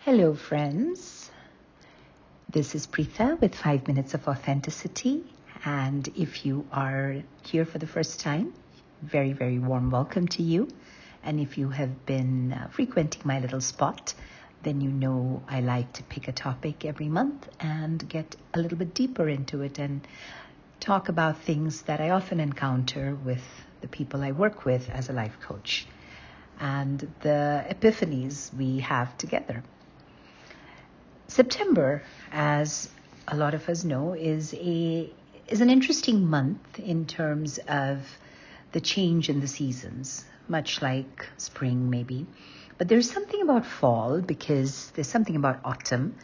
Hello, friends. This is Preetha with 5 Minutes of Authenticity. And if you are here for the first time, very, very warm welcome to you. And if you have been frequenting my little spot, then you know I like to pick a topic every month and get a little bit deeper into it and talk about things that I often encounter with the people I work with as a life coach and the epiphanies we have together. September, as a lot of us know, is an interesting month in terms of the change in the seasons, much like spring maybe. But there's something about fall because there's something about autumn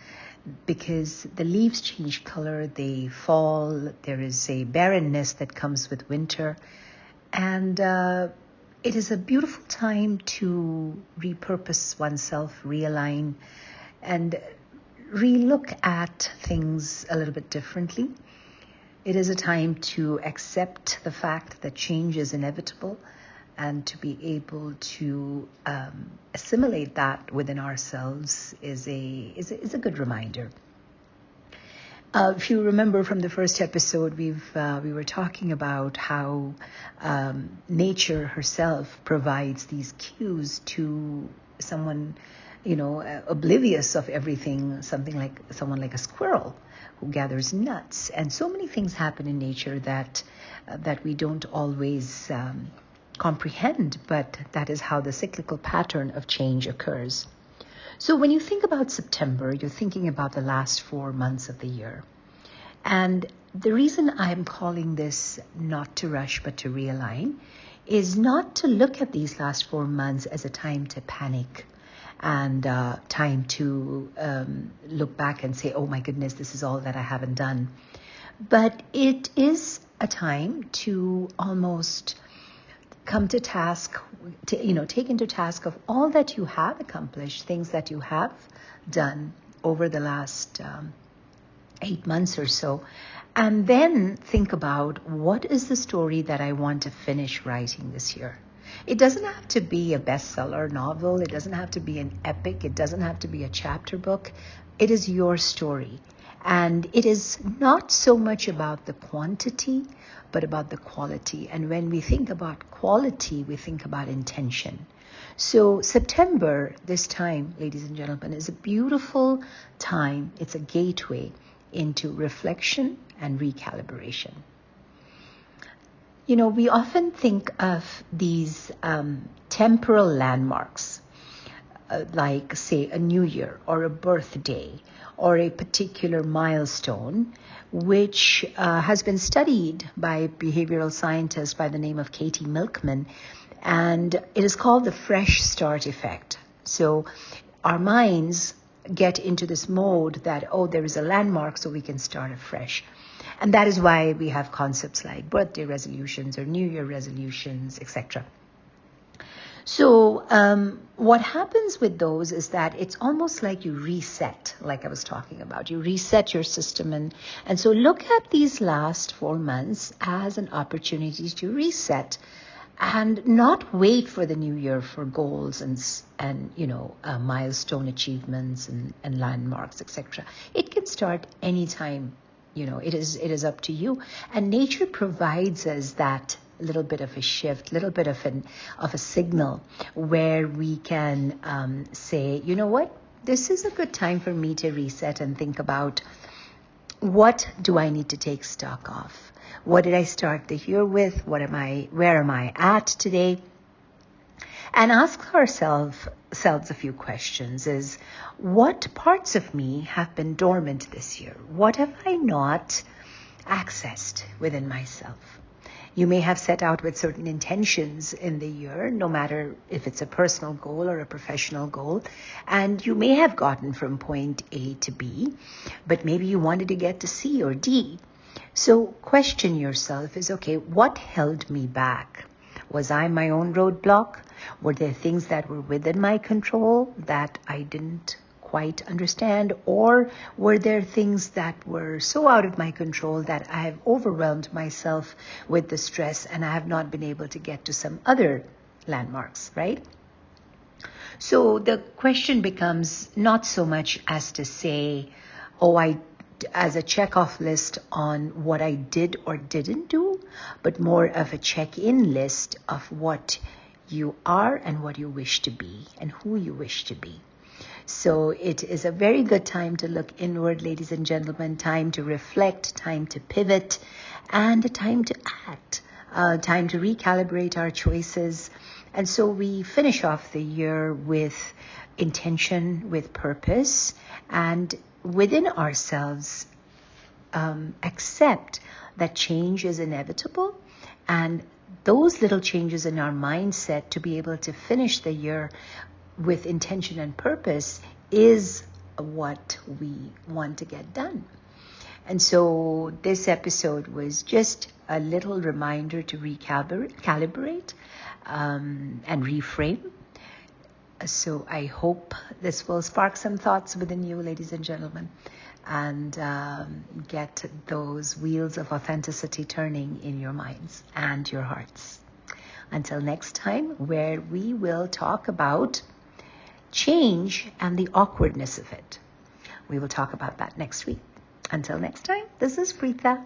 because the leaves change color, they fall, there is a barrenness that comes with winter. And it is a beautiful time to repurpose oneself, realign, and re-look at things a little bit differently. It is a time to accept the fact that change is inevitable and to be able to assimilate that within ourselves is a good reminder. If you remember from the first episode, we were talking about how nature herself provides these cues to someone, oblivious of everything, someone like a squirrel who gathers nuts. And so many things happen in nature that we don't always comprehend, but that is how the cyclical pattern of change occurs. So when you think about September, you're thinking about the last 4 months of the year. And the reason I'm calling this not to rush, but to realign is not to look at these last 4 months as a time to panic and time to look back and say, oh my goodness, this is all that I haven't done. But it is a time to almost come to task, take into task of all that you have accomplished, things that you have done over the last 8 months or so, and then think about what is the story that I want to finish writing this year. It doesn't have to be a bestseller novel. It doesn't have to be an epic. It doesn't have to be a chapter book. It is your story. And it is not so much about the quantity, but about the quality. And when we think about quality, we think about intention. So September, this time, ladies and gentlemen, is a beautiful time. It's a gateway into reflection and recalibration. We often think of these temporal landmarks, like, say, a new year or a birthday or a particular milestone, which has been studied by a behavioral scientist by the name of Katie Milkman, and it is called the fresh start effect. So our minds get into this mode that, there is a landmark, so we can start afresh. And that is why we have concepts like birthday resolutions or New Year resolutions, etc. So what happens with those is that it's almost like you reset, like I was talking about. You reset your system. And so look at these last 4 months as an opportunity to reset and not wait for the new year for goals and milestone achievements and landmarks, etc. It can start anytime. It is up to you. And nature provides us that little bit of a shift, little bit of a signal where we can say, you know what, this is a good time for me to reset and think about what do I need to take stock of? What did I start the year with? Where am I at today? And ask ourselves a few questions is, what parts of me have been dormant this year? What have I not accessed within myself? You may have set out with certain intentions in the year, no matter if it's a personal goal or a professional goal, and you may have gotten from point A to B, but maybe you wanted to get to C or D. So question yourself is, okay, what held me back? Was I my own roadblock? Were there things that were within my control that I didn't quite understand? Or were there things that were so out of my control that I have overwhelmed myself with the stress and I have not been able to get to some other landmarks, right? So the question becomes not so much as to say, as a check-off list on what I did or didn't do, but more of a check-in list of what you are and what you wish to be and who you wish to be. So it is a very good time to look inward, ladies and gentlemen, time to reflect, time to pivot, and a time to act, time to recalibrate our choices. And so we finish off the year with intention, with purpose, and within ourselves, accept that change is inevitable, and those little changes in our mindset to be able to finish the year with intention and purpose is what we want to get done. And so this episode was just a little reminder to recalibrate and reframe. So I hope this will spark some thoughts within you, ladies and gentlemen, and get those wheels of authenticity turning in your minds and your hearts. Until next time, where we will talk about change and the awkwardness of it. We will talk about that next week. Until next time, this is Preetha.